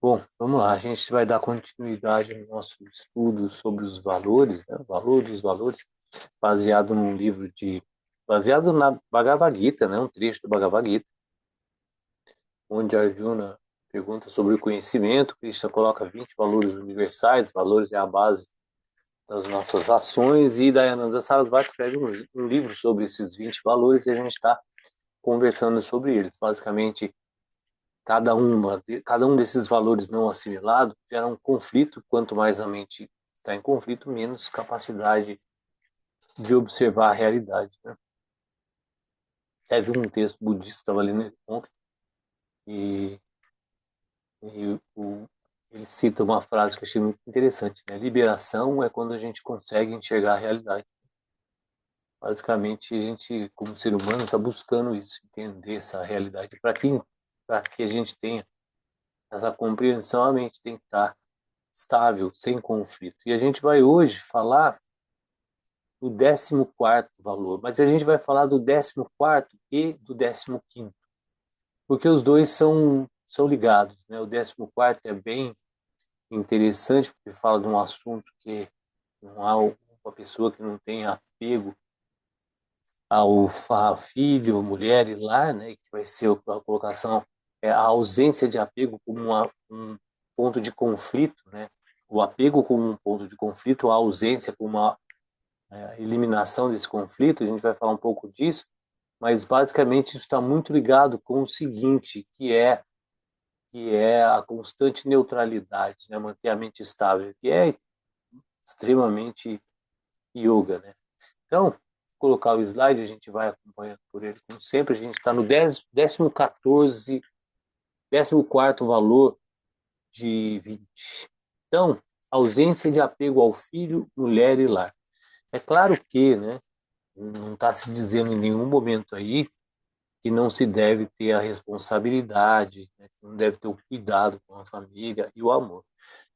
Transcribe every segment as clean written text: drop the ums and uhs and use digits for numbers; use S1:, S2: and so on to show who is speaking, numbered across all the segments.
S1: Bom, vamos lá. A gente vai dar continuidade no nosso estudo sobre os valores, né? O valor dos valores, baseado num livro baseado na Bhagavad Gita, né? Um trecho do Bhagavad Gita, onde Arjuna pergunta sobre o conhecimento. Krishna coloca 20 valores universais. Valores é a base das nossas ações, e Dayananda Sarasvati escreve um livro sobre esses 20 valores e a gente está conversando sobre eles. Basicamente, cada um desses valores não assimilados gera um conflito. Quanto mais a mente está em conflito, menos capacidade de observar a realidade, né? Teve um texto budista que estava lendo ontem e, ele cita uma frase que eu achei muito interessante, né? Liberação é quando a gente consegue enxergar a realidade. Basicamente, a gente, como ser humano, está buscando isso, entender essa realidade. Para que a gente tenha essa compreensão, a mente tem que estar estável, sem conflito. E a gente vai hoje falar do 14º valor, mas a gente vai falar do 14º e do 15º, porque os dois são ligados, né? O 14º é bem interessante, porque fala de um assunto que não há uma pessoa que não tenha apego ao filho, mulher e lar, né? Que vai ser a colocação, a ausência de apego como um ponto de conflito, né? O apego como um ponto de conflito, a ausência como uma eliminação desse conflito. A gente vai falar um pouco disso, mas basicamente isso está muito ligado com o seguinte, que é a constante neutralidade, né? Manter a mente estável, que é extremamente yoga, né? Então, vou colocar o slide, a gente vai acompanhando por ele como sempre. A gente está no 14º, 14º valor de 20. Então, ausência de apego ao filho, mulher e lar. É claro que, né, não está se dizendo em nenhum momento aí que não se deve ter a responsabilidade, né, que não deve ter o cuidado com a família e o amor.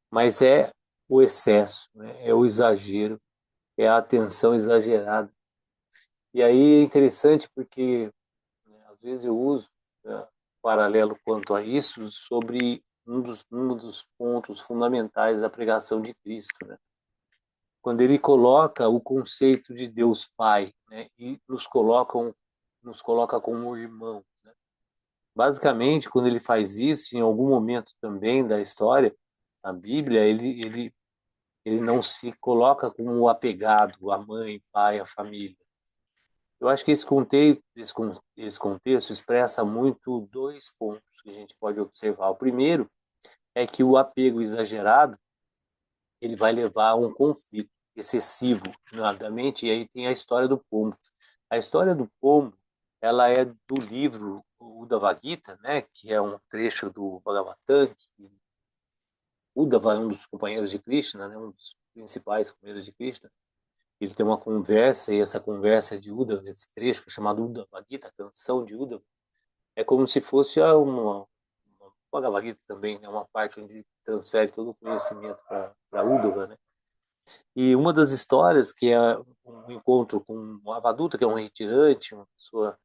S1: Mas é o excesso, né, é o exagero, é a atenção exagerada. E aí é interessante porque, né, às vezes eu uso, né, paralelo quanto a isso sobre um dos pontos fundamentais da pregação de Cristo, né? Quando ele coloca o conceito de Deus Pai, né, e nos coloca como irmão, né? Basicamente, quando ele faz isso, em algum momento também da história, na Bíblia, ele não se coloca como o apegado à mãe, pai, à família. Eu acho que esse contexto expressa muito dois pontos que a gente pode observar. O primeiro é que o apego exagerado ele vai levar a um conflito excessivo na mente, e aí tem a história do pombo. A história do pombo, ela é do livro Uddhava Gita, né, que é um trecho do Bhagavatam, que Uddhava é um dos companheiros de Krishna, né, um dos principais companheiros de Krishna. Ele tem uma conversa, e essa conversa de Uddhava, esse trecho que é chamado Uddhava Gita, a canção de Uddhava, é como se fosse uma Bhagavad Gita também, né, uma parte onde ele transfere todo o conhecimento para Uddhava, né? E uma das histórias, que é um encontro com um Avadhuta, que é um retirante, uma pessoa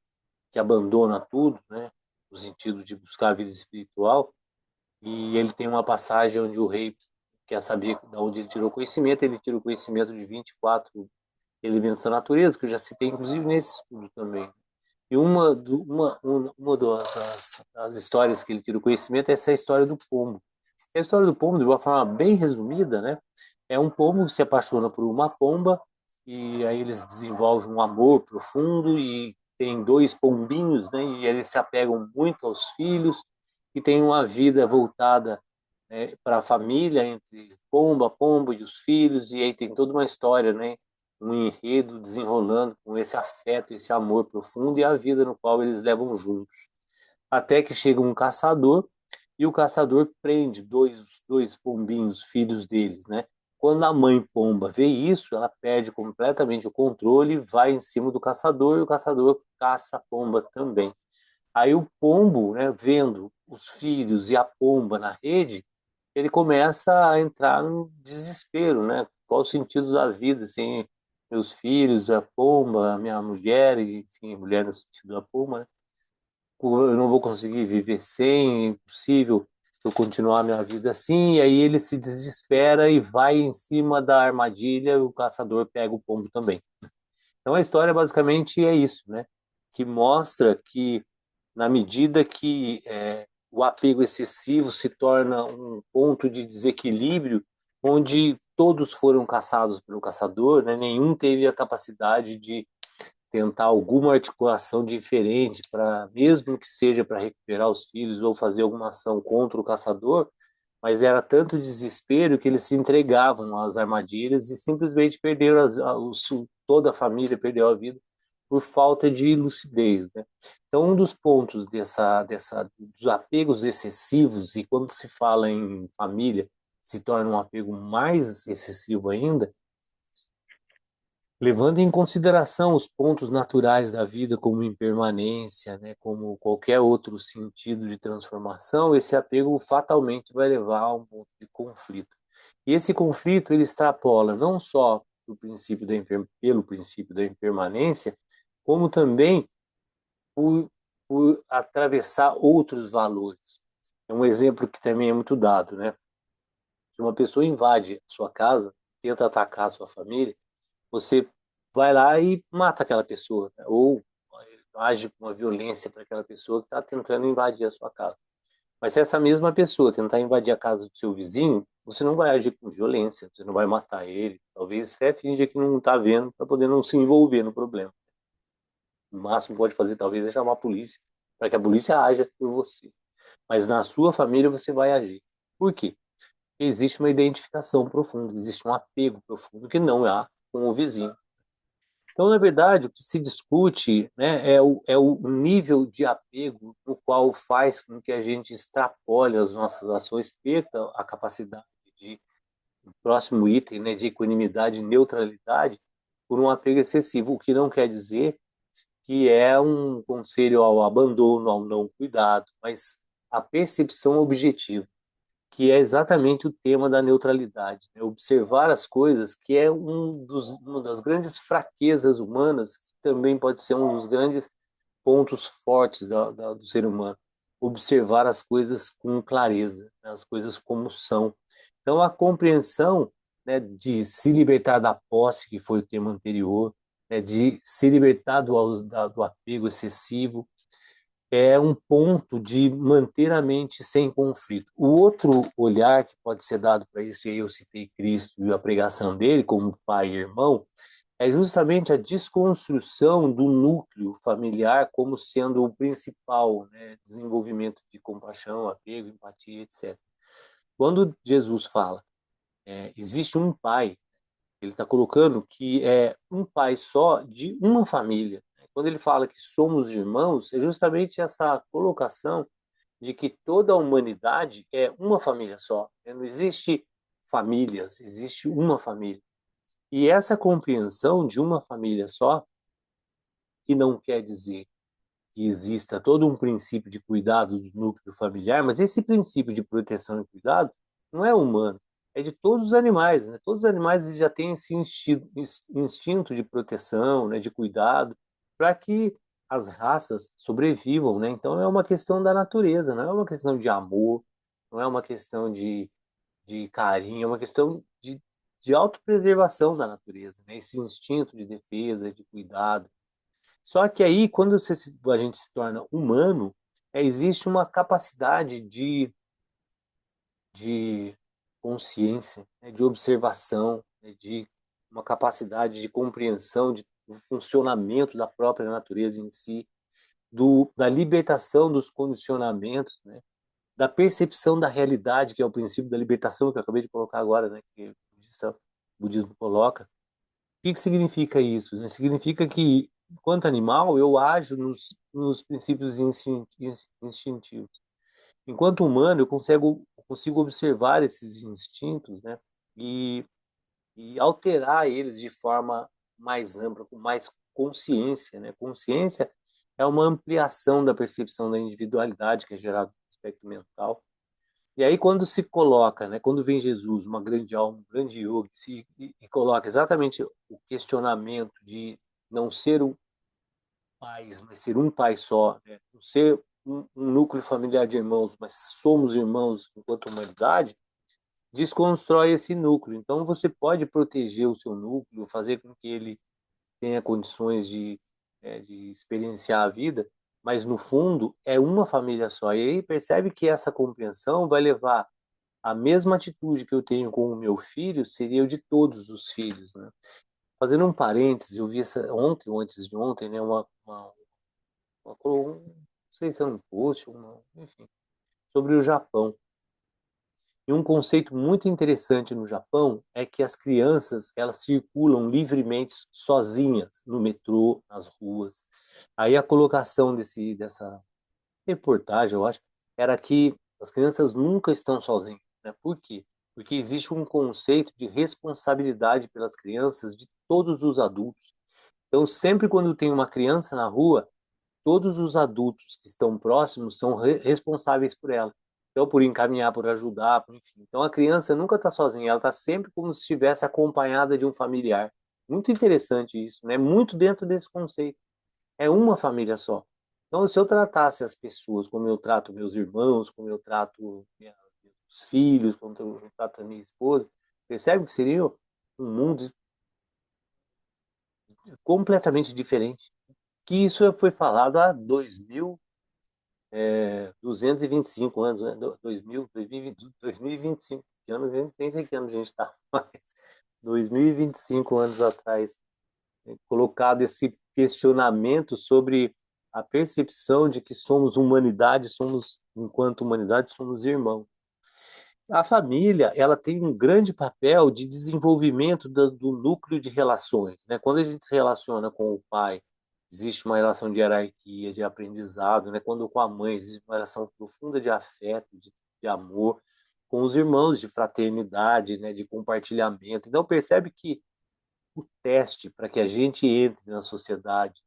S1: que abandona tudo, né, no sentido de buscar a vida espiritual, e ele tem uma passagem onde o rei quer saber de onde ele tira o conhecimento de 24 elementos da natureza, que eu já citei, inclusive, nesse estudo também. E uma das histórias que ele tira o conhecimento é essa história do pombo. A história do pombo, de uma forma bem resumida, né? É um pombo que se apaixona por uma pomba e aí eles desenvolvem um amor profundo e tem dois pombinhos, né? E eles se apegam muito aos filhos e têm uma vida voltada, né, para a família, entre pomba, pombo e os filhos, e aí tem toda uma história, né? Um enredo desenrolando com esse afeto, esse amor profundo e a vida no qual eles levam juntos. Até que chega um caçador e o caçador prende dois pombinhos, filhos deles, né? Quando a mãe pomba vê isso, ela perde completamente o controle, vai em cima do caçador e o caçador caça a pomba também. Aí o pombo, né, vendo os filhos e a pomba na rede, ele começa a entrar no desespero, né? Qual o sentido da vida sem meus filhos, a pomba, a minha mulher, enfim, mulher no sentido da pomba, né? Eu não vou conseguir viver sem, é impossível eu continuar minha vida assim, e aí ele se desespera e vai em cima da armadilha, e o caçador pega o pombo também. Então a história basicamente é isso, né? Que mostra que na medida que o apego excessivo se torna um ponto de desequilíbrio, onde todos foram caçados pelo caçador, né? Nenhum teve a capacidade de tentar alguma articulação diferente para, mesmo que seja para recuperar os filhos ou fazer alguma ação contra o caçador, mas era tanto desespero que eles se entregavam às armadilhas e simplesmente perderam toda a família perdeu a vida por falta de lucidez, né? Então, um dos pontos dos apegos excessivos, e quando se fala em família, se torna um apego mais excessivo ainda, levando em consideração os pontos naturais da vida, como impermanência, né, como qualquer outro sentido de transformação, esse apego fatalmente vai levar a um ponto de conflito. E esse conflito ele extrapola não só pelo princípio da impermanência, como também por, por atravessar outros valores. É um exemplo que também é muito dado, né? Se uma pessoa invade a sua casa, tenta atacar a sua família, você vai lá e mata aquela pessoa, né? Ou age com uma violência para aquela pessoa que está tentando invadir a sua casa. Mas se essa mesma pessoa tentar invadir a casa do seu vizinho, você não vai agir com violência, você não vai matar ele, talvez até finja que não está vendo para poder não se envolver no problema. O máximo que pode fazer talvez é chamar a polícia, para que a polícia haja por você. Mas na sua família você vai agir. Por quê? Existe uma identificação profunda, existe um apego profundo que não há com o vizinho. Então, na verdade, o que se discute, né, é o nível de apego no qual faz com que a gente extrapole as nossas ações, perca a capacidade de, o próximo item, né, de equanimidade e neutralidade, por um apego excessivo, o que não quer dizer que é um conselho ao abandono, ao não cuidado, mas a percepção objetiva, que é exatamente o tema da neutralidade, né? Observar as coisas, que é uma das grandes fraquezas humanas, que também pode ser um dos grandes pontos fortes do ser humano. Observar as coisas com clareza, né? As coisas como são. Então, a compreensão, né, de se libertar da posse, que foi o tema anterior, né, de se libertar do apego excessivo, é um ponto de manter a mente sem conflito. O outro olhar que pode ser dado para isso, e aí eu citei Cristo e a pregação dele como pai e irmão, é justamente a desconstrução do núcleo familiar como sendo o principal, né, desenvolvimento de compaixão, apego, empatia, etc. Quando Jesus fala, existe um pai, ele está colocando que é um pai só de uma família. Quando ele fala que somos irmãos, é justamente essa colocação de que toda a humanidade é uma família só. Não existe famílias, existe uma família. E essa compreensão de uma família só, que não quer dizer que exista todo um princípio de cuidado do núcleo familiar, mas esse princípio de proteção e cuidado não é humano, é de todos os animais, né? Todos os animais já têm esse instinto de proteção, né, de cuidado, para que as raças sobrevivam, né? Então é uma questão da natureza, não é uma questão de amor, não é uma questão de carinho, é uma questão de autopreservação da natureza, né? Esse instinto de defesa, de cuidado. Só que aí, quando a gente se torna humano, existe uma capacidade de consciência, né, de observação, né, de uma capacidade de compreensão do funcionamento da própria natureza em si, da libertação dos condicionamentos, né, da percepção da realidade, que é o princípio da libertação que eu acabei de colocar agora, né, que o budismo coloca. O que significa isso? Né? Significa que, enquanto animal, eu ajo nos princípios instintivos. Enquanto humano, eu consigo observar esses instintos, né? E, e alterar eles de forma mais ampla, com mais consciência, né? Consciência é uma ampliação da percepção da individualidade que é gerada no aspecto mental. E aí, quando se coloca, né, quando vem Jesus, uma grande alma, um grande yogi, e coloca exatamente o questionamento de não ser um pai, mas ser um pai só, né, ser um núcleo familiar de irmãos, mas somos irmãos enquanto humanidade, desconstrói esse núcleo. Então, você pode proteger o seu núcleo, fazer com que ele tenha condições de experienciar a vida, mas no fundo é uma família só. E aí percebe que essa compreensão vai levar a mesma atitude que eu tenho com o meu filho, seria o de todos os filhos, né? Fazendo um parênteses, eu vi ontem ou antes de ontem, né, não sei se é um post, enfim, sobre o Japão. E um conceito muito interessante no Japão é que as crianças, elas circulam livremente sozinhas no metrô, nas ruas. Aí a colocação dessa reportagem, eu acho, era que as crianças nunca estão sozinhas, né? Por quê? Porque existe um conceito de responsabilidade pelas crianças de todos os adultos. Então, sempre quando tem uma criança na rua, todos os adultos que estão próximos são responsáveis por ela. Então, por encaminhar, por ajudar, enfim. Então, a criança nunca está sozinha, ela está sempre como se estivesse acompanhada de um familiar. Muito interessante isso, né? Muito dentro desse conceito. É uma família só. Então, se eu tratasse as pessoas como eu trato meus irmãos, como eu trato meus filhos, como eu trato a minha esposa, percebe que seria um mundo completamente diferente. Que isso foi falado há 2.225 anos, né? 2025, que anos, nem sei que ano a gente está, mas 2025 anos atrás, colocado esse questionamento sobre a percepção de que somos humanidade, enquanto humanidade, somos irmãos. A família, ela tem um grande papel de desenvolvimento do núcleo de relações, né? Quando a gente se relaciona com o pai, existe uma relação de hierarquia, de aprendizado, né? Quando com a mãe, existe uma relação profunda de afeto, de amor, com os irmãos, de fraternidade, né? De compartilhamento. Então, percebe que o teste para que a gente entre na sociedade,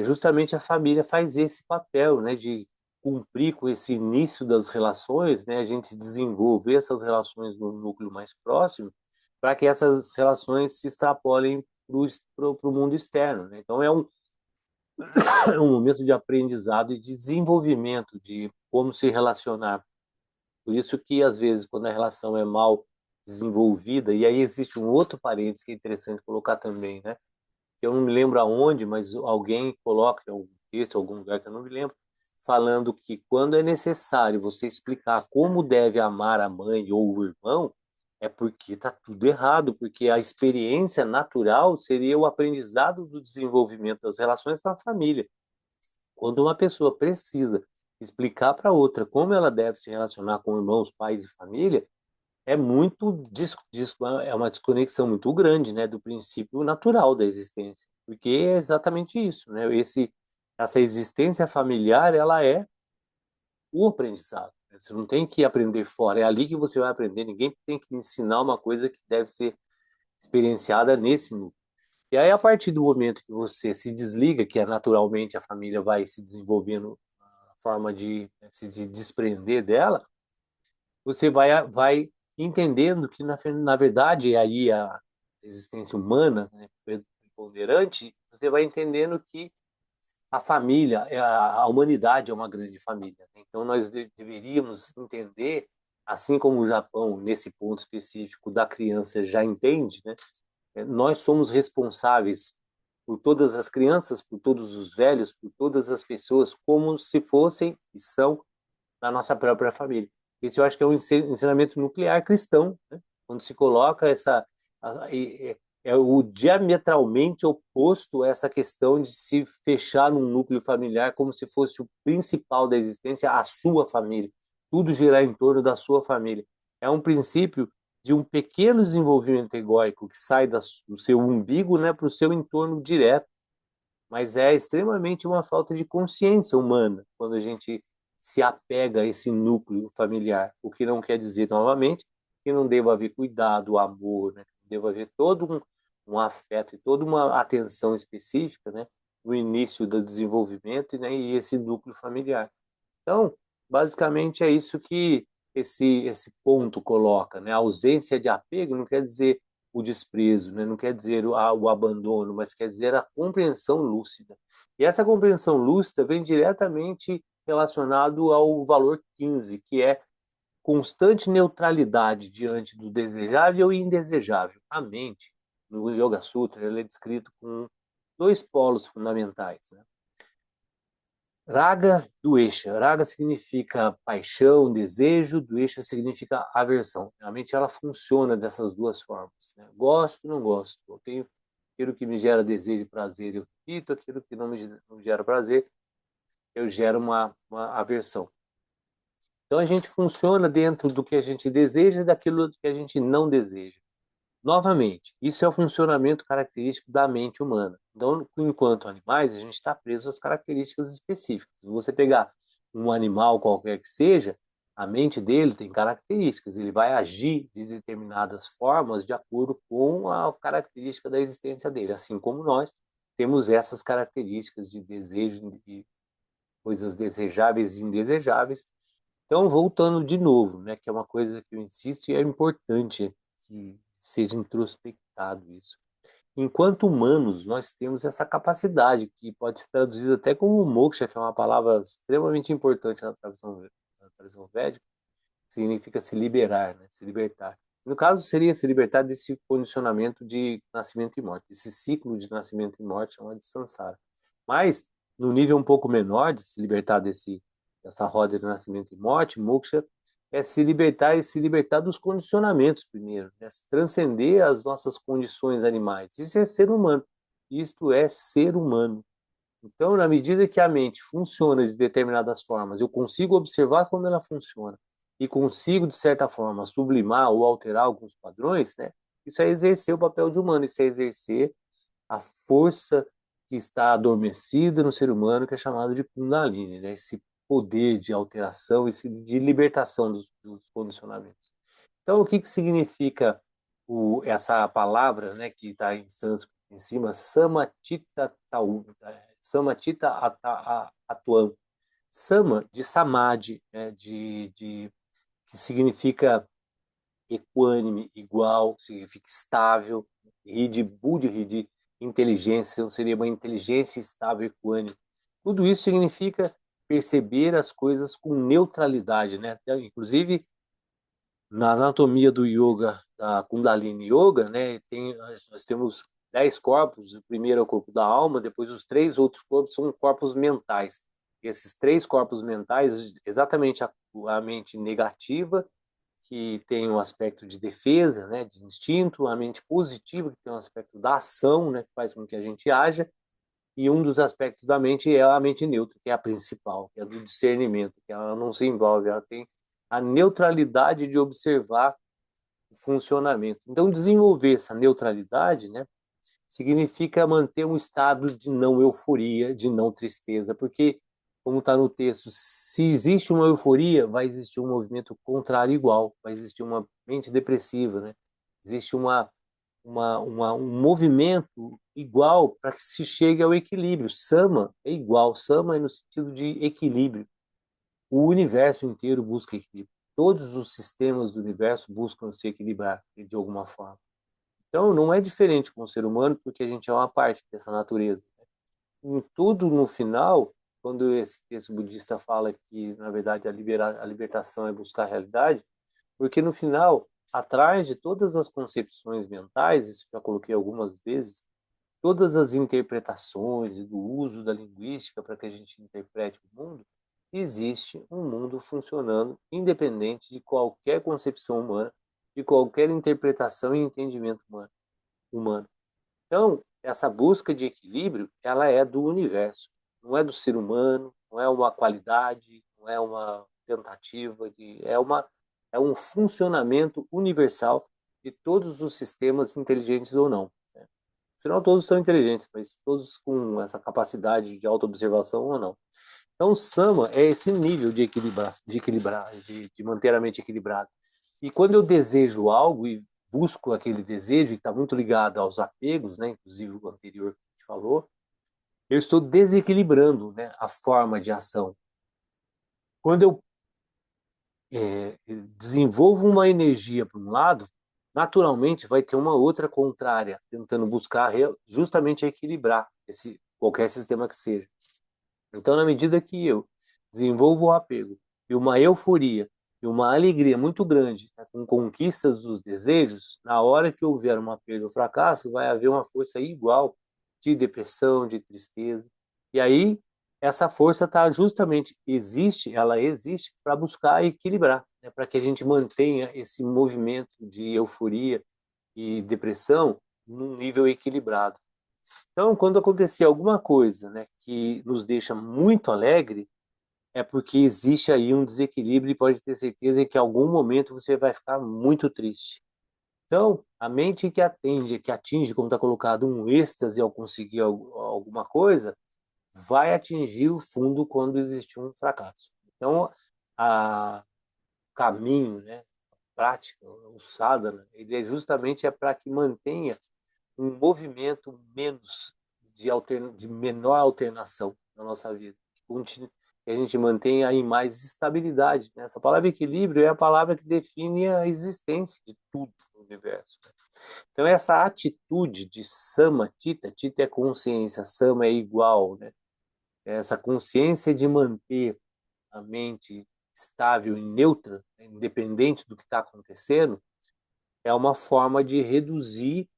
S1: justamente a família faz esse papel, né, de cumprir com esse início das relações, né, a gente desenvolver essas relações no núcleo mais próximo, para que essas relações se extrapolem para o mundo externo, né? Então é um momento de aprendizado e de desenvolvimento de como se relacionar. Por isso que às vezes quando a relação é mal desenvolvida, e aí existe um outro parênteses que é interessante colocar também, né? Eu não me lembro aonde, mas alguém coloca em algum texto, em algum lugar que eu não me lembro, falando que quando é necessário você explicar como deve amar a mãe ou o irmão, é porque está tudo errado, porque a experiência natural seria o aprendizado do desenvolvimento das relações na família. Quando uma pessoa precisa explicar para outra como ela deve se relacionar com irmãos, pais e família, é é uma desconexão muito grande, né, do princípio natural da existência, porque é exatamente isso, né? Essa existência familiar, ela é o aprendizado, né? Você não tem que aprender fora, é ali que você vai aprender. Ninguém tem que ensinar uma coisa que deve ser experienciada nesse núcleo. E aí, a partir do momento que você se desliga, que é naturalmente a família vai se desenvolvendo a forma de se desprender dela, você vai entendendo que, na verdade, aí a existência humana, né, preponderante, você vai entendendo que a família, a humanidade é uma grande família, né? Então, nós deveríamos entender, assim como o Japão, nesse ponto específico da criança já entende, né? Nós somos responsáveis por todas as crianças, por todos os velhos, por todas as pessoas, como se fossem e são na nossa própria família. Isso eu acho que é um ensinamento nuclear cristão, né? Quando se coloca é o diametralmente oposto a essa questão de se fechar num núcleo familiar como se fosse o principal da existência, a sua família. Tudo girar em torno da sua família. É um princípio de um pequeno desenvolvimento egóico que sai do seu umbigo, né, para o seu entorno direto, mas é extremamente uma falta de consciência humana quando a gente se apega a esse núcleo familiar, o que não quer dizer, novamente, que não deva haver cuidado, amor, né? Deva haver todo um afeto e toda uma atenção específica, né, no início do desenvolvimento, né, e esse núcleo familiar. Então, basicamente é isso que esse ponto coloca, né? A ausência de apego não quer dizer o desprezo, né? Não quer dizer o abandono, mas quer dizer a compreensão lúcida. E essa compreensão lúcida vem diretamente relacionado ao valor 15, que é constante neutralidade diante do desejável e indesejável. A mente, no Yoga Sutra, ele é descrito com dois polos fundamentais, né? Raga, Dvesha. Raga significa paixão, desejo, Dvesha significa aversão. A mente ela funciona dessas duas formas, né? Gosto, não gosto. Eu tenho aquilo que me gera desejo e prazer, eu repito, aquilo que não me gera prazer, eu gero uma aversão. Então a gente funciona dentro do que a gente deseja e daquilo que a gente não deseja. Novamente, isso é o funcionamento característico da mente humana. Então, enquanto animais, a gente está preso às características específicas. Se você pegar um animal qualquer que seja, a mente dele tem características, ele vai agir de determinadas formas de acordo com a característica da existência dele, assim como nós temos essas características de desejo, de coisas desejáveis e indesejáveis. Então, voltando de novo, né, que é uma coisa que eu insisto e é importante que seja introspectado isso. Enquanto humanos, nós temos essa capacidade, que pode ser traduzida até como moksha, que é uma palavra extremamente importante na tradição védica, que significa se liberar, né, se libertar. No caso, seria se libertar desse condicionamento de nascimento e morte, esse ciclo de nascimento e morte chamado de samsara. Mas, no nível um pouco menor, de se libertar dessa roda de nascimento e morte, moksha é se libertar e se libertar dos condicionamentos primeiro, né? Transcender as nossas condições animais. Isso é ser humano. Isto é ser humano. Então, na medida que a mente funciona de determinadas formas, eu consigo observar como ela funciona e consigo, de certa forma, sublimar ou alterar alguns padrões, né? Isso é exercer o papel de humano, isso é exercer a força que está adormecida no ser humano, que é chamado de Kundalini, né? Esse poder de alteração, esse de libertação dos condicionamentos. Então, o que, que significa essa palavra, né, que está em sânscrito em cima, Samatita Taum, Samatita Atuam, Sama de Samadhi, né, que significa equânime, igual, significa estável, Hidi, Buddhi, de inteligência, então seria uma inteligência estável, equânime. Tudo isso significa perceber as coisas com neutralidade, né? Inclusive, na anatomia do yoga, da Kundalini Yoga, né, nós temos 10 corpos, o primeiro é o corpo da alma, depois os três outros corpos são corpos mentais. Esses três corpos mentais, exatamente a mente negativa, que tem um aspecto de defesa, né, de instinto, a mente positiva, que tem um aspecto da ação, né, que faz com que a gente haja, e um dos aspectos da mente é a mente neutra, que é a principal, que é a do discernimento, que ela não se envolve, ela tem a neutralidade de observar o funcionamento. Então, desenvolver essa neutralidade, né, significa manter um estado de não euforia, de não tristeza, porque, como está no texto, se existe uma euforia, vai existir um movimento contrário igual, vai existir uma mente depressiva, né? Existe um movimento igual para que se chegue ao equilíbrio. Sama é igual, sama é no sentido de equilíbrio. O universo inteiro busca equilíbrio. Todos os sistemas do universo buscam se equilibrar de alguma forma. Então, não é diferente com o ser humano, porque a gente é uma parte dessa natureza. Em tudo, no final, quando esse texto budista fala que, na verdade, a libertação é buscar a realidade, porque no final, atrás de todas as concepções mentais, isso já coloquei algumas vezes, todas as interpretações e do uso da linguística para que a gente interprete o mundo, existe um mundo funcionando independente de qualquer concepção humana, de qualquer interpretação e entendimento humano. Então, essa busca de equilíbrio, ela é do universo, não é do ser humano, não é uma qualidade, não é uma tentativa é um funcionamento universal de todos os sistemas inteligentes ou não. Né? Afinal, todos são inteligentes, mas todos com essa capacidade de autoobservação ou não. Então, Sama é esse nível de manter a mente equilibrada. E quando eu desejo algo e busco aquele desejo, que está muito ligado aos apegos, né, inclusive o anterior que a gente falou, eu estou desequilibrando, né, a forma de ação. Quando eu desenvolvo uma energia para um lado, naturalmente vai ter uma outra contrária, tentando buscar justamente equilibrar qualquer sistema que seja. Então, na medida que eu desenvolvo o apego e uma euforia e uma alegria muito grande, né, com conquistas dos desejos, na hora que houver uma perda ou fracasso, vai haver uma força igual de depressão, de tristeza. E aí, essa força tá justamente, ela existe para buscar equilibrar, né, para que a gente mantenha esse movimento de euforia e depressão num nível equilibrado. Então, quando acontecer alguma coisa, né, que nos deixa muito alegre, é porque existe aí um desequilíbrio e pode ter certeza que em algum momento você vai ficar muito triste. Então, a mente que atinge, como está colocado, um êxtase ao conseguir alguma coisa, vai atingir o fundo quando existe um fracasso. Então, a caminho, né, prática, o sadhana, ele é justamente para que mantenha um movimento menos de menor alternação na nossa vida. Que a gente mantenha aí mais estabilidade, né? Essa palavra equilíbrio é a palavra que define a existência de tudo no universo. Então, essa atitude de samatita, tita é consciência, sama é igual, né? Essa consciência de manter a mente estável e neutra, né, independente do que está acontecendo, é uma forma de reduzir,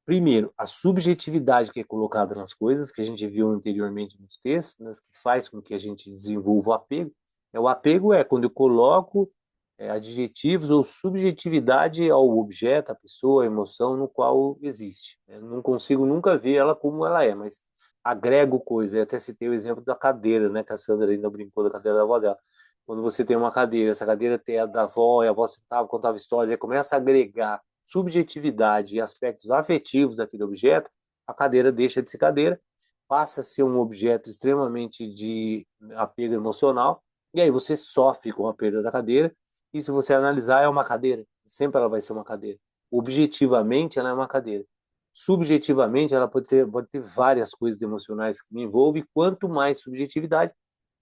S1: primeiro, a subjetividade que é colocada nas coisas, que a gente viu anteriormente nos textos, né, que faz com que a gente desenvolva o apego. O apego é quando eu coloco adjetivos ou subjetividade ao objeto, à pessoa, à emoção no qual existe. Eu não consigo nunca ver ela como ela é, mas agrego coisa. Eu até citei o exemplo da cadeira, né, que a Sandra ainda brincou da cadeira da avó dela. Quando você tem uma cadeira, essa cadeira tem a da avó, e a avó sentava, contava história, já começa a agregar subjetividade e aspectos afetivos daquele objeto, a cadeira deixa de ser cadeira, passa a ser um objeto extremamente de apego emocional, e aí você sofre com a perda da cadeira, e se você analisar, é uma cadeira, sempre ela vai ser uma cadeira. Objetivamente, ela é uma cadeira. Subjetivamente, ela pode ter várias coisas emocionais que me envolvem, e quanto mais subjetividade,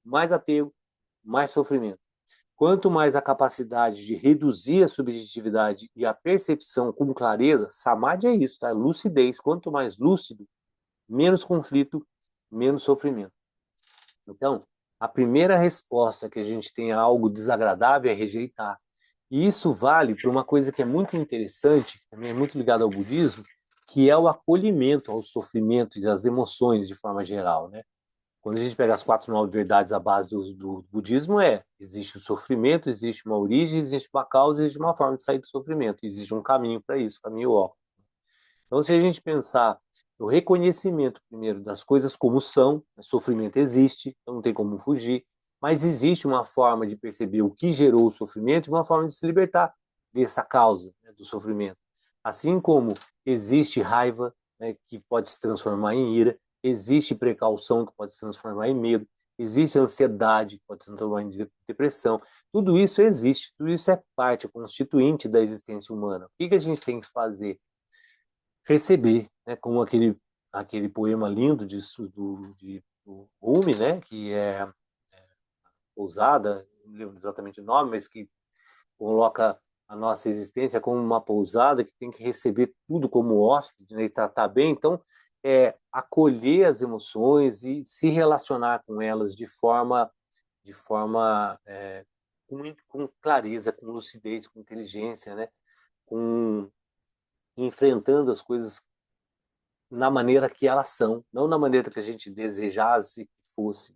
S1: mais apego, mais sofrimento. Quanto mais a capacidade de reduzir a subjetividade e a percepção com clareza, samadhi é isso, tá? Lucidez. Quanto mais lúcido, menos conflito, menos sofrimento. Então, a primeira resposta que a gente tem a algo desagradável é rejeitar. E isso vale para uma coisa que é muito interessante, também é muito ligada ao budismo, que é o acolhimento ao sofrimento e às emoções de forma geral, né? Quando a gente pega as quatro nove verdades à base do budismo, existe o sofrimento, existe uma origem, existe uma causa, existe uma forma de sair do sofrimento, existe um caminho para isso, caminho ó. Então, se a gente pensar no reconhecimento, primeiro, das coisas como são, o sofrimento existe, então não tem como fugir, mas existe uma forma de perceber o que gerou o sofrimento e uma forma de se libertar dessa causa, né, do sofrimento. Assim como existe raiva, né, que pode se transformar em ira, existe precaução, que pode se transformar em medo, existe ansiedade, que pode se transformar em depressão. Tudo isso existe, tudo isso é parte, constituinte da existência humana. O que a gente tem que fazer? Receber, né, como aquele poema lindo do Rumi, né, que é Pousada, não lembro exatamente o nome, mas que coloca a nossa existência como uma pousada que tem que receber tudo como hóspede, né, e tratar bem. Então, acolher as emoções e se relacionar com elas de forma com clareza, com lucidez, com inteligência, né, com enfrentando as coisas na maneira que elas são, não na maneira que a gente desejasse que fosse.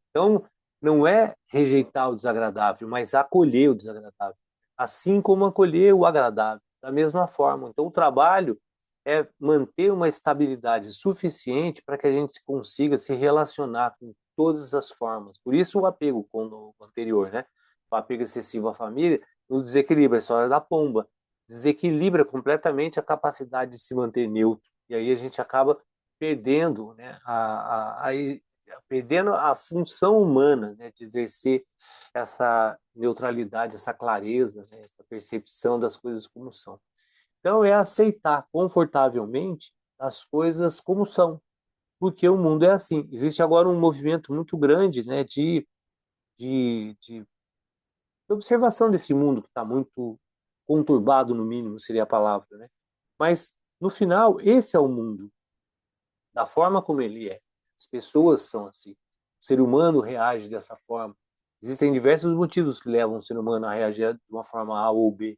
S1: Então, não é rejeitar o desagradável, mas acolher o desagradável, assim como acolher o agradável, da mesma forma. Então, o trabalho é manter uma estabilidade suficiente para que a gente consiga se relacionar com todas as formas. Por isso, o apego, como o anterior, né? O apego excessivo à família nos desequilibra, a história da pomba, desequilibra completamente a capacidade de se manter neutro. E aí a gente acaba perdendo, né, perdendo a função humana, né, de exercer essa neutralidade, essa clareza, né, essa percepção das coisas como são. Então, é aceitar confortavelmente as coisas como são, porque o mundo é assim. Existe agora um movimento muito grande, né, de observação desse mundo que está muito conturbado, no mínimo, seria a palavra, né? Mas, no final, esse é o mundo, da forma como ele é. As pessoas são assim. ser humano reage dessa forma. Existem diversos motivos que levam o ser humano a reagir de uma forma A ou B,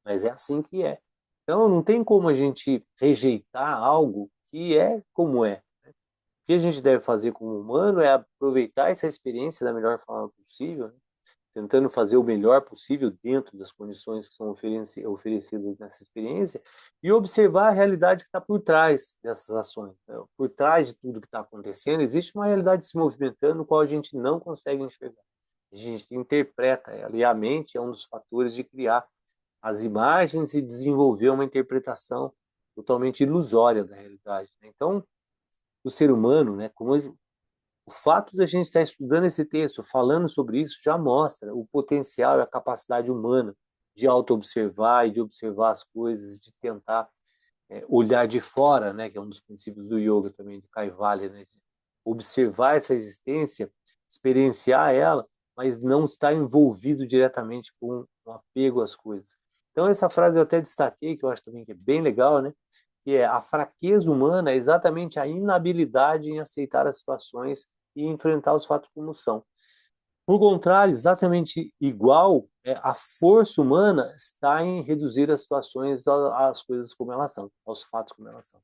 S1: mas é assim que é. Então, não tem como a gente rejeitar algo que é como é. O que a gente deve fazer como humano é aproveitar essa experiência da melhor forma possível, né? Tentando fazer o melhor possível dentro das condições que são oferecidas nessa experiência e observar a realidade que está por trás dessas ações. Por trás de tudo que está acontecendo, existe uma realidade se movimentando, no qual a gente não consegue enxergar. A gente interpreta ela, e a mente é um dos fatores de criar as imagens e desenvolver uma interpretação totalmente ilusória da realidade. Então, o ser humano, né, como o fato de a gente estar estudando esse texto, falando sobre isso, já mostra o potencial e a capacidade humana de auto-observar e de observar as coisas, de tentar olhar de fora, né, que é um dos princípios do yoga também, de Kaivalya, né, de observar essa existência, experienciar ela, mas não estar envolvido diretamente com um apego às coisas. Então, essa frase eu até destaquei, que eu acho também que é bem legal, né, que é: a fraqueza humana é exatamente a inabilidade em aceitar as situações e enfrentar os fatos como são. Por contrário, exatamente igual, a força humana está em reduzir as situações às coisas como elas são, aos fatos como elas são.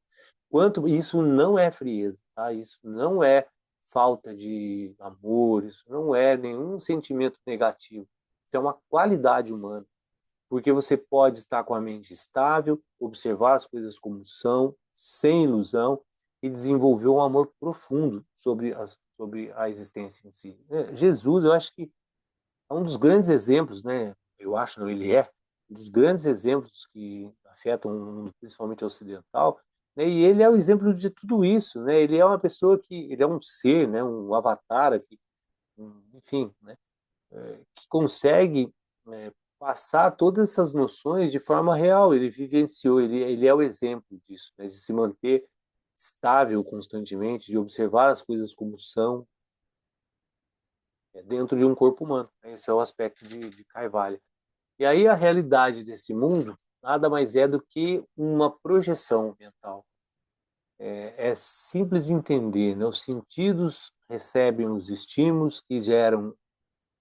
S1: Quanto isso não é frieza, tá? Isso não é falta de amor, isso não é nenhum sentimento negativo. Isso é uma qualidade humana, porque você pode estar com a mente estável, observar as coisas como são, sem ilusão, e desenvolver um amor profundo sobre a existência em si. Jesus, eu acho que é um dos grandes exemplos, né? Eu acho, não, ele é um dos grandes exemplos que afetam o mundo, principalmente ocidental, né? E ele é o exemplo de tudo isso, né? Ele é uma pessoa que, ele é um ser, né? Um avatar aqui, enfim, né? Que consegue passar todas essas noções de forma real. Ele vivenciou, ele é o exemplo disso, né? De se manter estável constantemente, de observar as coisas como são, dentro de um corpo humano. Esse é o aspecto de Carvalho. E aí a realidade desse mundo nada mais é do que uma projeção mental. É simples entender, né? Os sentidos recebem os estímulos que geram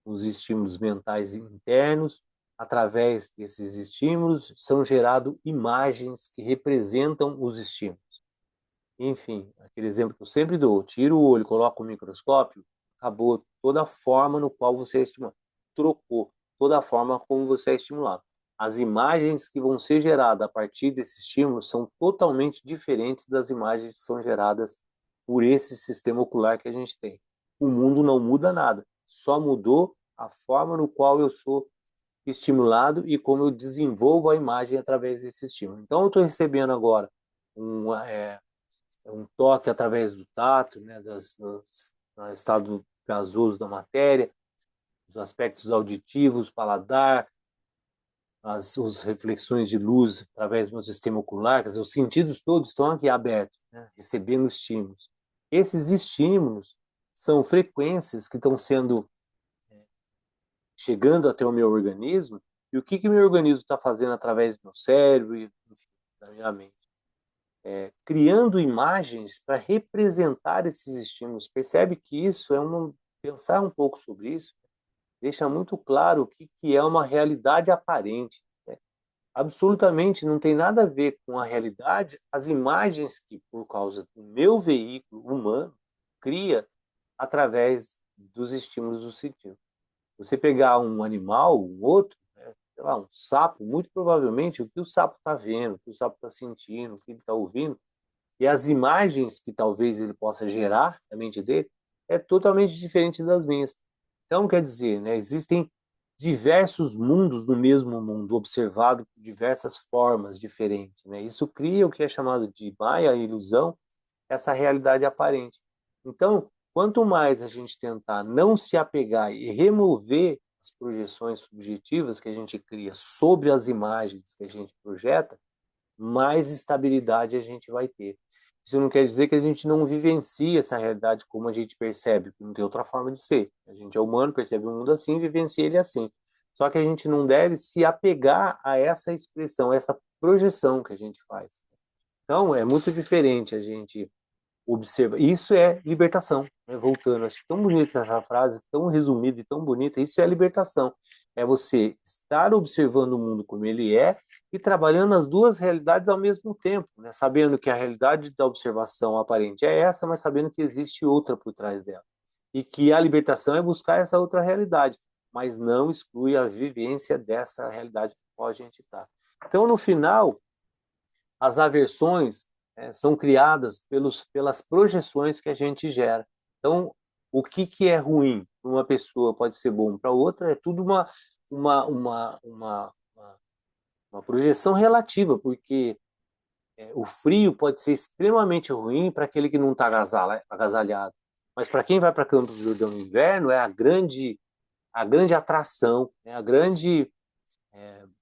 S1: os estímulos mentais internos. Através desses estímulos são geradas imagens que representam os estímulos. Enfim, aquele exemplo que eu sempre dou: tira o olho, coloca o microscópio, acabou toda a forma no qual você é estimulado. Trocou toda a forma como você é estimulado. As imagens que vão ser geradas a partir desse estímulo são totalmente diferentes das imagens que são geradas por esse sistema ocular que a gente tem. O mundo não muda nada, só mudou a forma no qual eu sou estimulado e como eu desenvolvo a imagem através desse estímulo. Então, eu estou recebendo agora um toque através do tato, né, do estado gasoso da matéria, os aspectos auditivos, paladar, as reflexões de luz através do meu sistema ocular, quer dizer, os sentidos todos estão aqui abertos, né, recebendo estímulos. Esses estímulos são frequências que estão sendo chegando até o meu organismo, e o que meu organismo está fazendo através do meu cérebro e, enfim, da minha mente? Criando imagens para representar esses estímulos. Percebe que isso é pensar um pouco sobre isso deixa muito claro o que é uma realidade aparente, né? Absolutamente não tem nada a ver com a realidade, as imagens que, por causa do meu veículo humano, cria através dos estímulos do sentido. Você pegar um animal, um outro, né, sei lá, um sapo, muito provavelmente o que o sapo está vendo, o que o sapo está sentindo, o que ele está ouvindo, e as imagens que talvez ele possa gerar na mente dele é totalmente diferente das minhas. Então, quer dizer, né, existem diversos mundos no mesmo mundo, observado por diversas formas diferentes, né? Isso cria o que é chamado de Maya, ilusão, essa realidade aparente. Então, quanto mais a gente tentar não se apegar e remover as projeções subjetivas que a gente cria sobre as imagens que a gente projeta, mais estabilidade a gente vai ter. Isso não quer dizer que a gente não vivencie essa realidade como a gente percebe, não tem outra forma de ser. A gente é humano, percebe o mundo assim, vivencia ele assim. Só que a gente não deve se apegar a essa expressão, a essa projeção que a gente faz. Então, é muito diferente a gente observa. Isso é libertação, né? Voltando, acho tão bonita essa frase, tão resumida e tão bonita. Isso é libertação. É você estar observando o mundo como ele é e trabalhando as duas realidades ao mesmo tempo, né? Sabendo que a realidade da observação aparente é essa, mas sabendo que existe outra por trás dela. E que a libertação é buscar essa outra realidade, mas não exclui a vivência dessa realidade que qual a gente está. Então, no final, as aversões são criadas pelas projeções que a gente gera. Então, o que é ruim para uma pessoa pode ser bom para outra, é tudo uma, uma, uma, uma projeção relativa, porque o frio pode ser extremamente ruim para aquele que não está agasalhado. Mas para quem vai para Campos do Jordão no inverno, é a grande atração, né? A grande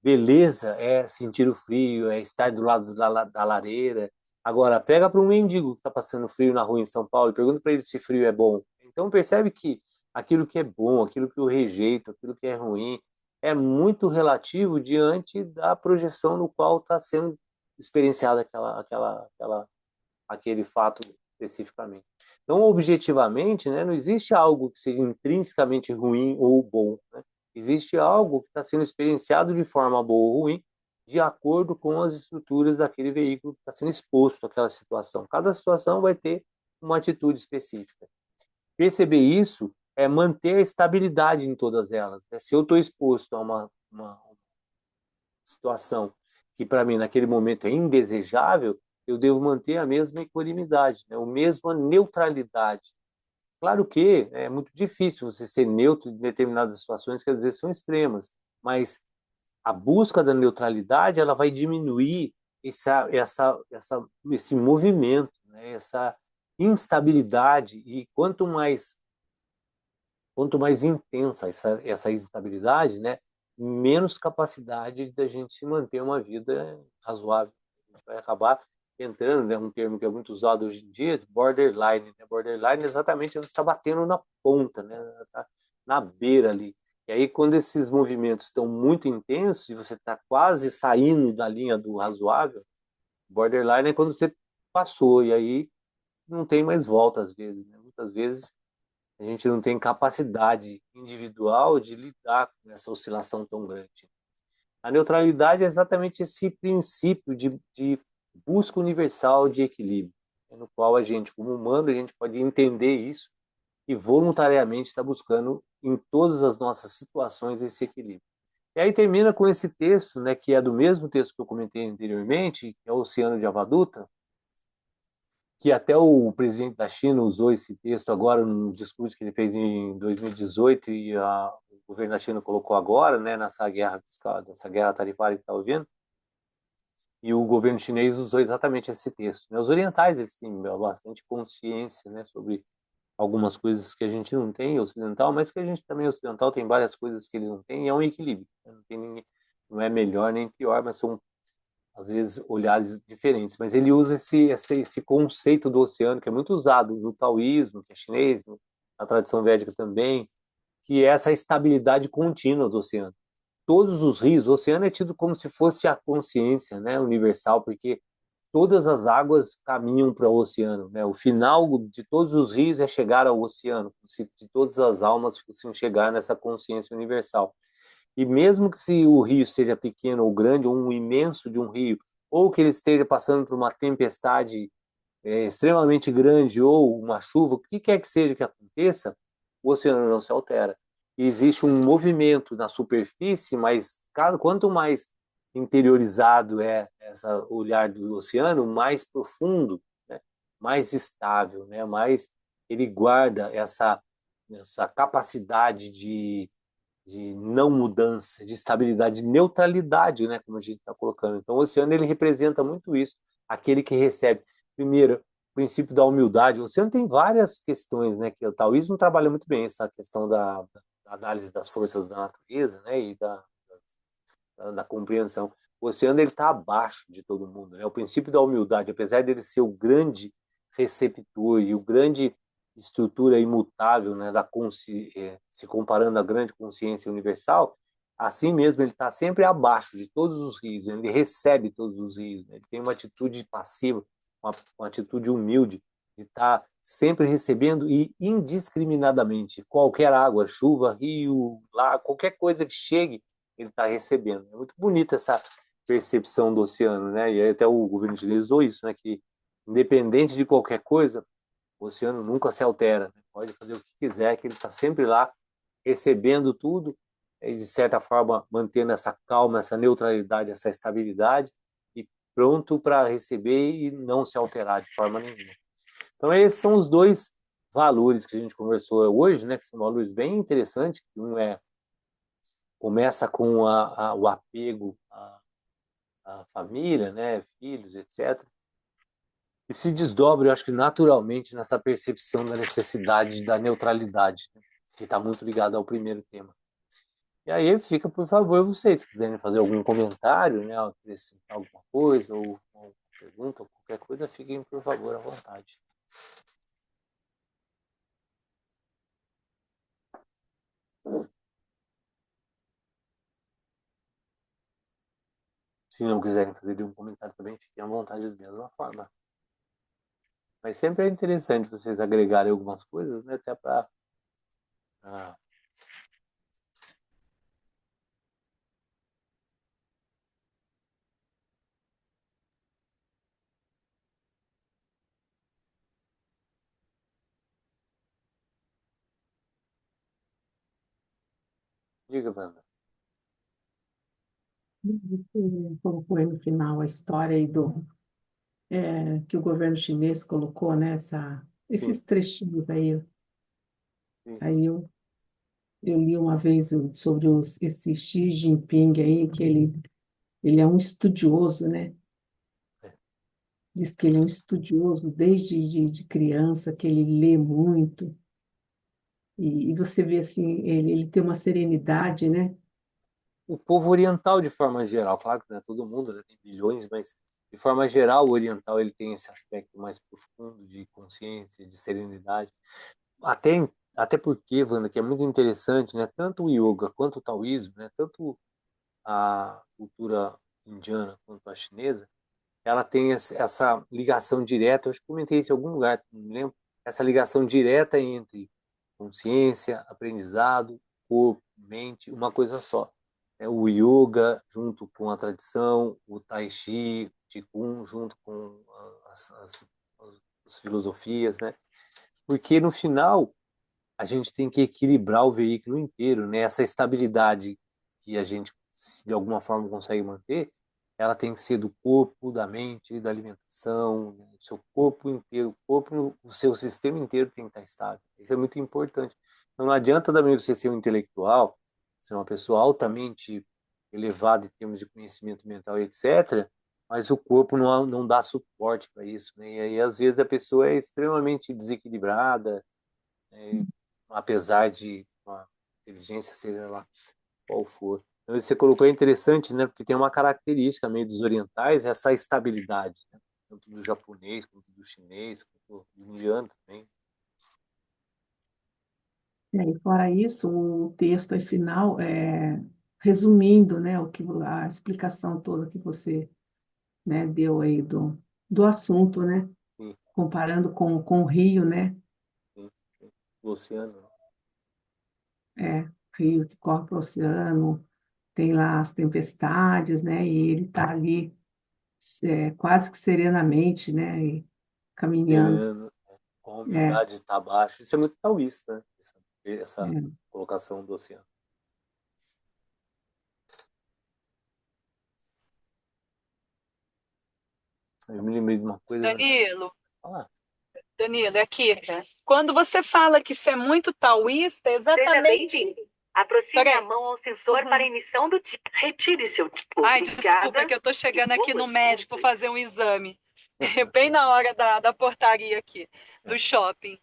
S1: beleza é sentir o frio, é estar do lado da lareira. Agora, pega para um mendigo que está passando frio na rua em São Paulo e pergunta para ele se frio é bom. Então, percebe que aquilo que é bom, aquilo que eu rejeito, aquilo que é ruim, é muito relativo diante da projeção no qual está sendo experienciado aquele fato especificamente. Então, objetivamente, né, não existe algo que seja intrinsecamente ruim ou bom, né? Existe algo que está sendo experienciado de forma boa ou ruim, de acordo com as estruturas daquele veículo que está sendo exposto àquela situação. Cada situação vai ter uma atitude específica. Perceber isso é manter a estabilidade em todas elas, né? Se eu estou exposto a uma situação que para mim naquele momento é indesejável, eu devo manter a mesma equanimidade, né? A mesma neutralidade. Claro que é muito difícil você ser neutro em determinadas situações que às vezes são extremas, mas a busca da neutralidade ela vai diminuir esse movimento, né? Essa instabilidade, e quanto mais intensa essa instabilidade, né, menos capacidade da gente se manter uma vida razoável. A gente vai acabar entrando, né, um termo que é muito usado hoje em dia, borderline. Né? Borderline exatamente você está batendo na ponta, né, tá na beira ali. E aí, quando esses movimentos estão muito intensos e você está quase saindo da linha do razoável, borderline é quando você passou, e aí não tem mais volta às vezes. Né? Muitas vezes a gente não tem capacidade individual de lidar com essa oscilação tão grande. A neutralidade é exatamente esse princípio de busca universal de equilíbrio, no qual a gente, como humano, a gente pode entender isso e voluntariamente está buscando em todas as nossas situações esse equilíbrio. E aí termina com esse texto, né, que é do mesmo texto que eu comentei anteriormente, que é o Oceano de Avaduta, que até o presidente da China usou esse texto agora no discurso que ele fez em 2018 e o governo da China colocou agora, né, nessa guerra fiscal, nessa guerra tarifária que está havendo, e o governo chinês usou exatamente esse texto. Né? Os orientais eles têm bastante consciência, né, sobre algumas coisas que a gente não tem ocidental, mas que a gente também ocidental tem várias coisas que eles não têm, e é um equilíbrio. Né? Não tem ninguém, não é melhor nem pior, mas são às vezes olhares diferentes, mas ele usa esse conceito do oceano que é muito usado no taoísmo, que é chinês, na tradição védica também, que é essa estabilidade contínua do oceano. Todos os rios, o oceano é tido como se fosse a consciência, né, universal, porque todas as águas caminham para o oceano, né? O final de todos os rios é chegar ao oceano, se de todas as almas fossem chegar nessa consciência universal. E mesmo que se o rio seja pequeno ou grande, ou um imenso de um rio, ou que ele esteja passando por uma tempestade extremamente grande, ou uma chuva, o que quer que seja que aconteça, o oceano não se altera. E existe um movimento na superfície, mas quanto mais interiorizado é esse olhar do oceano, mais profundo, né? Mais estável, né? Mais ele guarda essa capacidade de não mudança, de estabilidade, de neutralidade, né, como a gente está colocando. Então, o oceano ele representa muito isso, aquele que recebe. Primeiro, o princípio da humildade. O oceano tem várias questões, né, que o taoísmo trabalha muito bem essa questão da análise das forças da natureza, né, e da compreensão. O oceano ele está abaixo de todo mundo, né? O princípio da humildade, apesar dele ser o grande receptor e o grande estrutura imutável, né, se comparando à grande consciência universal, assim mesmo ele está sempre abaixo de todos os rios, ele recebe todos os rios, né? Ele tem uma atitude passiva, uma atitude humilde de estar sempre recebendo e indiscriminadamente qualquer água, chuva, rio, lá, qualquer coisa que chegue, ele está recebendo. É muito bonita essa percepção do oceano, né? E até o governo chinês usou isso, né? Que independente de qualquer coisa, o oceano nunca se altera, né? Pode fazer o que quiser, que ele está sempre lá recebendo tudo e de certa forma mantendo essa calma, essa neutralidade, essa estabilidade e pronto para receber e não se alterar de forma nenhuma. Então esses são os dois valores que a gente conversou hoje, né? Que são valores bem interessantes. Um é começa com o apego à família, né? Filhos, etc. E se desdobra, eu acho que naturalmente, nessa percepção da necessidade da neutralidade, né? Que está muito ligado ao primeiro tema. E aí fica, por favor, vocês, se quiserem fazer algum comentário, né, acrescentar alguma coisa, ou uma pergunta, ou qualquer coisa, fiquem, por favor, à vontade. Se não quiserem fazer nenhum comentário também, fiquem à vontade da mesma forma. Mas sempre é interessante vocês agregarem algumas coisas, né, até para... Diga, Wanda.
S2: Você colocou aí no final a história aí que o governo chinês colocou, né,
S1: Sim,
S2: esses trechinhos aí.
S1: sim.
S2: Aí eu li uma vez sobre esse Xi Jinping aí, que ele é um estudioso, né? Diz que ele é um estudioso desde de criança, que ele lê muito. E você vê assim, ele tem uma serenidade, né?
S1: O povo oriental, de forma geral, claro que não é todo mundo, né, tem bilhões, mas de forma geral, o oriental ele tem esse aspecto mais profundo de consciência, de serenidade. Até, até porque, Wanda, que é muito interessante, né? Tanto o yoga quanto o taoísmo, né? Tanto a cultura indiana quanto a chinesa, ela tem essa ligação direta, eu acho que comentei isso em algum lugar, não me lembro, essa ligação direta entre consciência, aprendizado, corpo, mente, uma coisa só. É o yoga junto com a tradição, o tai chi, qigong junto com as filosofias, né? Porque no final a gente tem que equilibrar o veículo inteiro, né? Essa estabilidade que a gente, de alguma forma, consegue manter, ela tem que ser do corpo, da mente, da alimentação, né? O seu corpo inteiro, o seu sistema inteiro tem que estar estável. Isso é muito importante. Então não adianta também você ser um intelectual, ser uma pessoa altamente elevada em termos de conhecimento mental, etc., mas o corpo não dá suporte para isso, né? E aí, às vezes, a pessoa é extremamente desequilibrada, né? Apesar de uma inteligência, seja lá qual for. Então, você colocou é interessante, né? Porque tem uma característica meio dos orientais, essa estabilidade, né? Tanto do japonês, quanto do chinês, quanto do indiano também.
S2: E fora isso, o texto aí final, resumindo, né, a explicação toda que você, né, deu aí do assunto, né,
S1: Sim,
S2: comparando com o rio, né,
S1: sim, sim. Do oceano, né?
S2: rio que corre para o oceano, tem lá as tempestades, né, e ele está ali quase que serenamente, né, e caminhando.
S1: Esperando, com a
S2: É,
S1: umidade está abaixo. Isso é muito taoísta, né? Essa
S2: é.
S1: colocação do oceano. Eu me lembrei de uma coisa.
S3: Danilo,
S1: Ah,
S3: Danilo, é Kika. Quando você fala que isso é muito taoísta,
S4: Seja
S3: exatamente.
S4: bem-vindo. Aproxime
S3: Peraí.
S4: a mão ao sensor para emissão do ticket. Retire seu ticket.
S3: Ai, desculpa, é que eu tô chegando aqui no médico para fazer um exame. Bem na hora da portaria aqui, do shopping.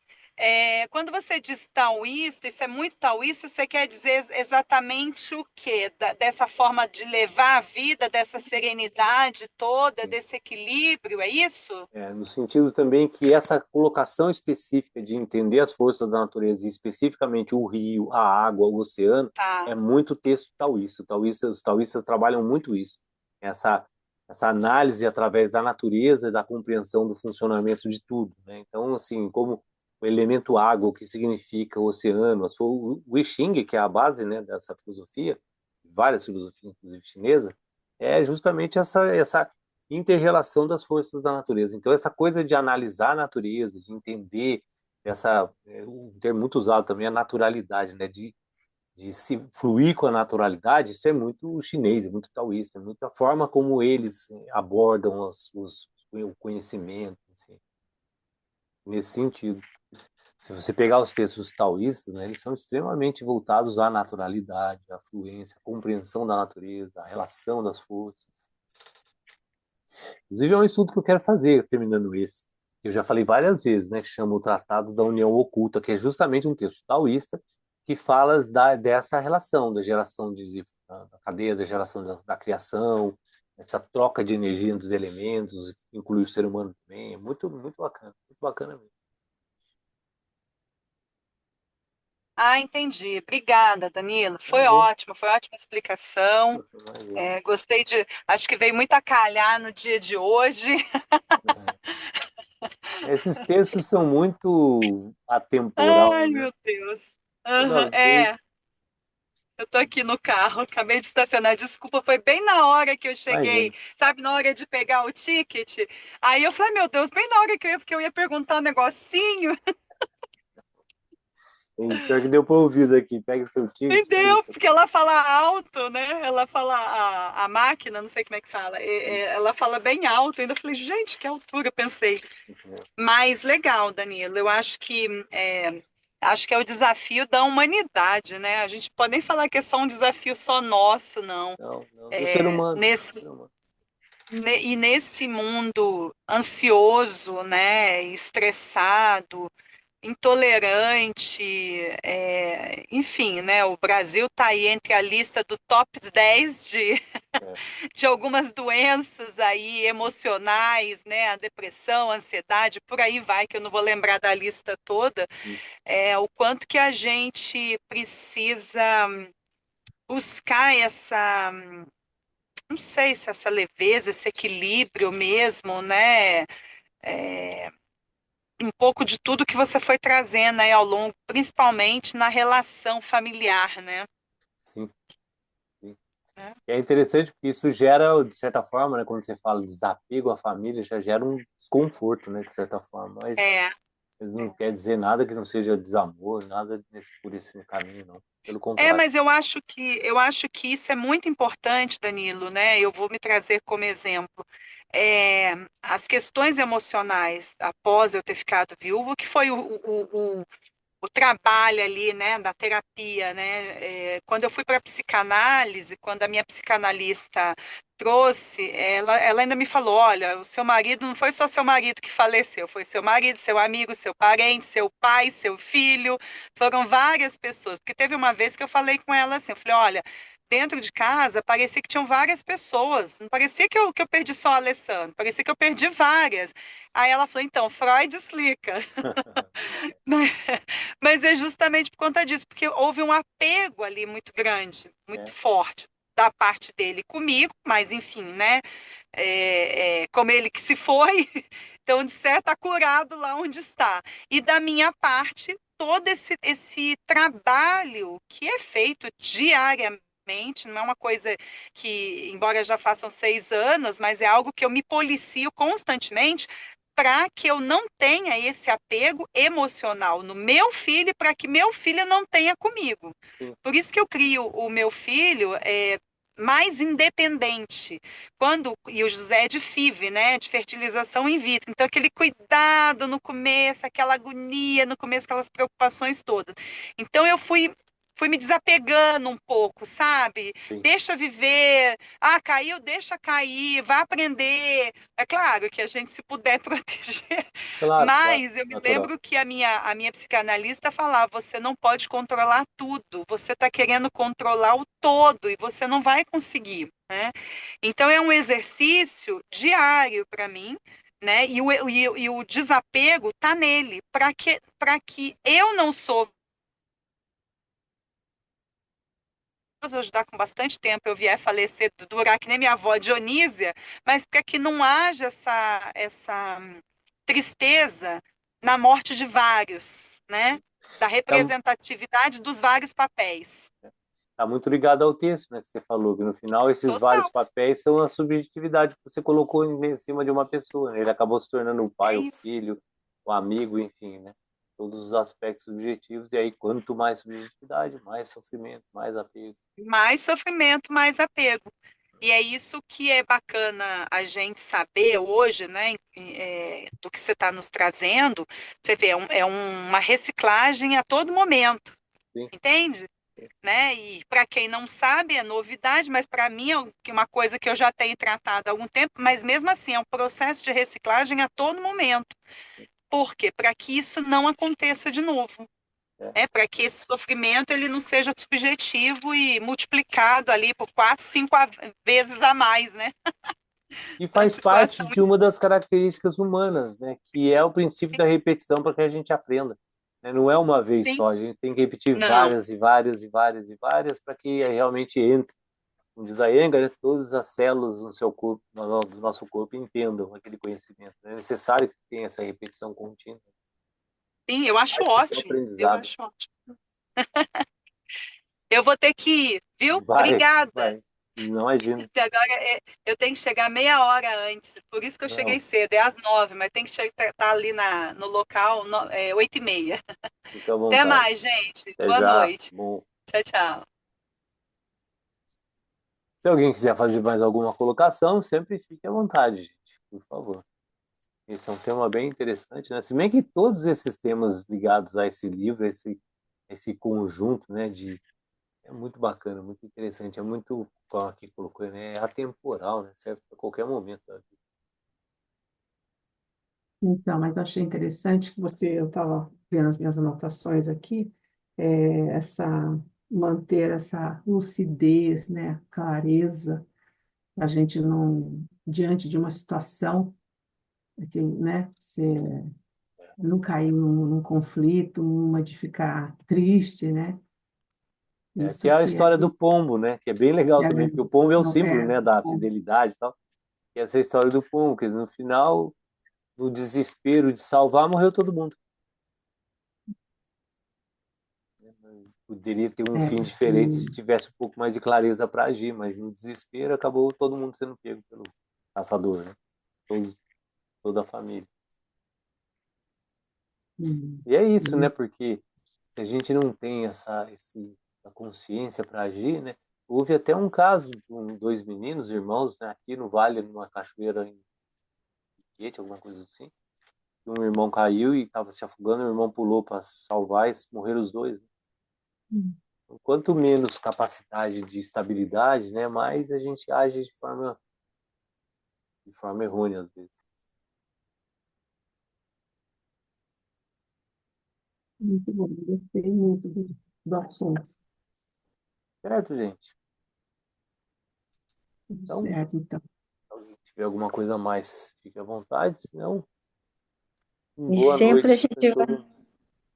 S3: Quando você diz taoísta, isso é muito taoísta, você quer dizer exatamente o quê? Dessa forma de levar a vida, dessa serenidade toda,
S1: sim.
S3: desse equilíbrio, é isso?
S1: No sentido também que essa colocação específica de entender as forças da natureza, e especificamente o rio, a água, o oceano,
S3: Tá.
S1: é muito texto taoísta. Os taoístas trabalham muito isso. Essa essa análise através da natureza e da compreensão do funcionamento de tudo, né? Então, assim, como o elemento água, o que significa o oceano, o I Ching, que é a base, né, dessa filosofia, várias filosofias, inclusive chinesa, é justamente essa inter-relação das forças da natureza. Então, essa coisa de analisar a natureza, de entender um termo muito usado também, a naturalidade, né, de se fluir com a naturalidade, isso é muito chinês, é muito taoísta, é muito a forma como eles abordam o conhecimento, assim, nesse sentido. Se você pegar os textos taoístas, né, eles são extremamente voltados à naturalidade, à fluência, à compreensão da natureza, à relação das forças. Inclusive, é um estudo que eu quero fazer, terminando esse. Eu já falei várias vezes, né, que chama o Tratado da União Oculta, que é justamente um texto taoísta que fala dessa relação, da geração da cadeia, da geração da criação, essa troca de energia dos elementos, inclui o ser humano também. É muito bacana mesmo.
S3: Ah, entendi. Obrigada, Danilo.
S1: Imagina,
S3: Foi ótima explicação.
S1: imagina.
S3: Gostei de. Acho que veio muito a calhar no dia de hoje.
S1: Esses textos são muito atemporal,
S3: Ai,
S1: né?
S3: meu Deus.
S1: Toda
S3: Aham,
S1: vez,
S3: eu tô aqui no carro, acabei de estacionar. Desculpa, foi bem na hora que eu cheguei,
S1: imagina.
S3: sabe, na hora de pegar o ticket. Aí eu falei, meu Deus, bem na hora que eu ia perguntar um negocinho.
S1: E pior que deu para ouvir daqui. Pega o seu ticket.
S3: Entendeu? Porque ela fala alto, né? Ela fala a máquina, não sei como é que fala. Ela fala bem alto. Ainda falei, gente, que altura, eu pensei. Mas legal, Danilo. Eu acho que é o desafio da humanidade, né? A gente pode nem falar que é só um desafio só nosso, não.
S1: Não, não. Do ser humano. Do
S3: Nesse
S1: ser humano.
S3: E nesse mundo ansioso, né, estressado, intolerante, enfim, né, o Brasil está aí entre a lista do top 10
S1: É,
S3: de algumas doenças aí emocionais, né, a depressão, a ansiedade, por aí vai, que eu não vou lembrar da lista toda, o quanto que a gente precisa buscar essa, não sei se essa leveza, esse equilíbrio mesmo, né? Um pouco de tudo que você foi trazendo aí ao longo, principalmente na relação familiar, né?
S1: sim, sim. E é interessante porque isso gera, de certa forma, né, quando você fala de desapego à família, já gera um desconforto, né, de certa forma.
S3: É,
S1: Mas não quer dizer nada que não seja desamor, nada por esse caminho, não. Pelo contrário.
S3: mas eu acho que isso é muito importante, Danilo, né? Eu vou me trazer como exemplo. As questões emocionais após eu ter ficado viúvo, que foi o trabalho ali, né, da terapia, né? Quando eu fui para a psicanálise, quando a minha psicanalista trouxe, ela ainda me falou, olha, o seu marido não foi só seu marido que faleceu, foi seu marido, seu amigo, seu parente, seu pai, seu filho, foram várias pessoas, porque teve uma vez que eu falei com ela assim, eu falei, olha, dentro de casa parecia que tinham várias pessoas, não parecia que eu perdi só a Alessandra, parecia que eu perdi várias. Aí ela falou, então, Freud explica. Mas é justamente por conta disso, porque houve um apego ali muito grande, muito
S1: É,
S3: forte da parte dele comigo, mas enfim, né? Como ele que se foi, então de certo está curado lá onde está. E da minha parte, todo esse trabalho que é feito diariamente, não é uma coisa que, embora já façam 6 anos, mas é algo que eu me policio constantemente para que eu não tenha esse apego emocional no meu filho, para que meu filho não tenha comigo.
S1: sim.
S3: Por isso que eu crio o meu filho mais independente. E o José é de FIV, né, de fertilização in vitro. Então, aquele cuidado no começo, aquela agonia no começo, aquelas preocupações todas. Então, eu fui me desapegando um pouco, sabe?
S1: Sim.
S3: Deixa viver. Ah, caiu, deixa cair, vai aprender. É claro que a gente, se puder proteger,
S1: Claro, claro,
S3: mas eu me
S1: natural.
S3: lembro que a minha psicanalista falava: você não pode controlar tudo, você está querendo controlar o todo e você não vai conseguir, né? Então é um exercício diário para mim. Né? E o desapego está nele, para que eu não sofra ajudar com bastante tempo, eu vier falecer, durar que nem minha avó Dionísia, mas para que não haja essa tristeza na morte de vários, né? Da
S1: Tá,
S3: representatividade dos vários papéis.
S1: tá muito ligado ao texto, né, que você falou, que no final esses vários
S3: Total,
S1: papéis são a subjetividade que você colocou em cima de uma pessoa, né? Ele acabou se tornando o
S3: é
S1: pai, o
S3: isso.
S1: filho, o amigo, enfim, né? Todos os aspectos subjetivos, e aí quanto mais subjetividade, mais sofrimento, mais apego.
S3: Mais sofrimento, mais apego. E é isso que é bacana a gente saber hoje, né, do que você está nos trazendo. Você vê, uma reciclagem a todo momento,
S1: Sim.
S3: entende? Né? E para quem não sabe, é novidade, mas para mim é uma coisa que eu já tenho tratado há algum tempo, mas mesmo assim é um processo de reciclagem a todo momento. Por quê? Para que isso não aconteça de novo. Para que esse sofrimento ele não seja subjetivo e multiplicado ali por 4, 5 vezes a mais, né?
S1: E
S3: A
S1: faz parte
S3: situação.
S1: de uma das características humanas, né? Que é o princípio da repetição para que a gente aprenda. Né? Não é uma vez
S3: Sim,
S1: só, a gente tem que repetir
S3: não,
S1: várias e várias e várias e várias para que realmente entre. Como diz a Iyengar, né? Todas as células do seu corpo, do nosso corpo, entendam aquele conhecimento. É necessário que tenha essa repetição contínua.
S3: sim, eu acho
S1: Faz parte do
S3: ótimo. Eu
S1: aprendizado.
S3: acho ótimo. Eu vou ter que ir, viu?
S1: Vai,
S3: Obrigada.
S1: vai. Não imagina.
S3: E agora eu tenho que chegar meia hora antes, por isso que eu cheguei
S1: Não,
S3: cedo, é às 9, mas tem que estar ali no local 8h30.
S1: fica à
S3: Até
S1: vontade.
S3: mais, gente.
S1: Até
S3: Boa
S1: já.
S3: noite.
S1: Bom.
S3: Tchau, tchau.
S1: Se alguém quiser fazer mais alguma colocação, sempre fique à vontade, gente, por favor. Esse é um tema bem interessante, né? Se bem que todos esses temas ligados a esse livro, esse conjunto, né, é muito bacana, muito interessante, é muito, como aqui colocou, né, é atemporal, né? Serve para qualquer momento da vida.
S2: Então, mas eu achei interessante que eu estava vendo as minhas anotações aqui, essa manter essa lucidez, né, clareza, a gente não, diante de uma situação, que, né, você não cair num conflito, numa de ficar triste, né?
S1: Que
S2: Isso
S1: é a
S2: que é,
S1: história do pombo, né? Que é bem legal
S2: é,
S1: também, porque o pombo é o
S2: não
S1: símbolo,
S2: é,
S1: né, da fidelidade e tal. E essa é a história do pombo, que no final, no desespero de salvar, morreu todo mundo. Poderia ter um
S2: é,
S1: fim diferente se tivesse um pouco mais de clareza para agir, mas no desespero acabou todo mundo sendo pego pelo caçador, né? Toda a família.
S2: hum,
S1: E é isso, né?
S2: hum,
S1: Porque se a gente não tem essa consciência para agir, né? Houve até um caso de dois meninos, irmãos, né? Aqui no Vale, numa cachoeira em Piquete, alguma coisa assim. Um irmão caiu e estava se afogando, o irmão pulou para salvar e morreram os dois. Né?
S2: hum.
S1: Quanto menos capacidade de estabilidade, né? Mais a gente age de forma errônea às vezes.
S2: Muito bom, gostei muito do assunto.
S1: Certo, gente?
S2: Tudo
S1: Então,
S2: certo, então.
S1: se alguém tiver alguma coisa a mais, fique à vontade, senão,
S5: E
S1: boa
S5: sempre a
S1: noite para
S5: gente vai,
S1: todo mundo.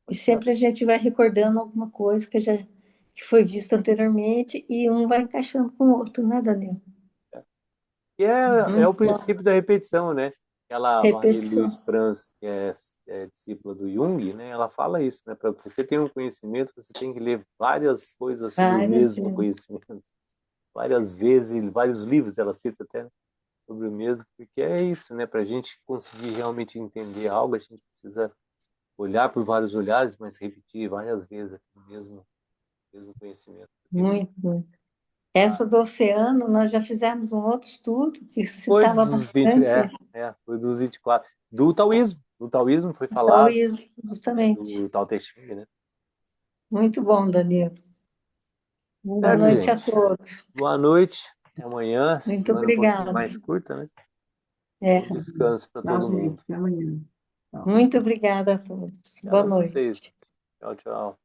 S5: e
S1: Pode falar.
S5: sempre a gente vai recordando alguma coisa que foi vista anteriormente e um vai encaixando com o outro, né, Daniel?
S1: E é o
S5: Muito bom.
S1: princípio da repetição, né? Aquela Marie-Louise
S5: Repetição.
S1: France, que é discípula do Jung, né? Ela fala isso, né? Para você ter um conhecimento, você tem que ler várias coisas sobre o
S5: Várias
S1: mesmo
S5: vezes.
S1: conhecimento. Várias vezes, vários livros ela cita até, né, sobre o mesmo, porque é isso, né? Para a gente conseguir realmente entender algo, a gente precisa olhar por vários olhares, mas repetir várias vezes o mesmo conhecimento.
S5: Muito, muito.
S1: Ah,
S5: Essa do oceano, nós já fizemos um outro estudo que
S1: foi
S5: citava
S1: dos 20,
S5: bastante
S1: foi dos 24. Do taoísmo foi
S5: o
S1: falado,
S5: taoísmo, justamente.
S1: do Tao Te Ching, né?
S5: Muito bom, Daniel. Boa
S1: Certo,
S5: noite a
S1: gente?
S5: todos.
S1: Boa noite. Até amanhã. Essa
S5: Muito
S1: semana é um pouquinho
S5: obrigada.
S1: mais curta, né?
S5: É,
S1: Bom descanso para
S2: Tchau,
S1: todo
S2: gente.
S1: mundo.
S2: Até amanhã. Tchau.
S5: muito obrigada a todos. Boa
S1: Obrigado a vocês.
S5: noite.
S1: Tchau, tchau.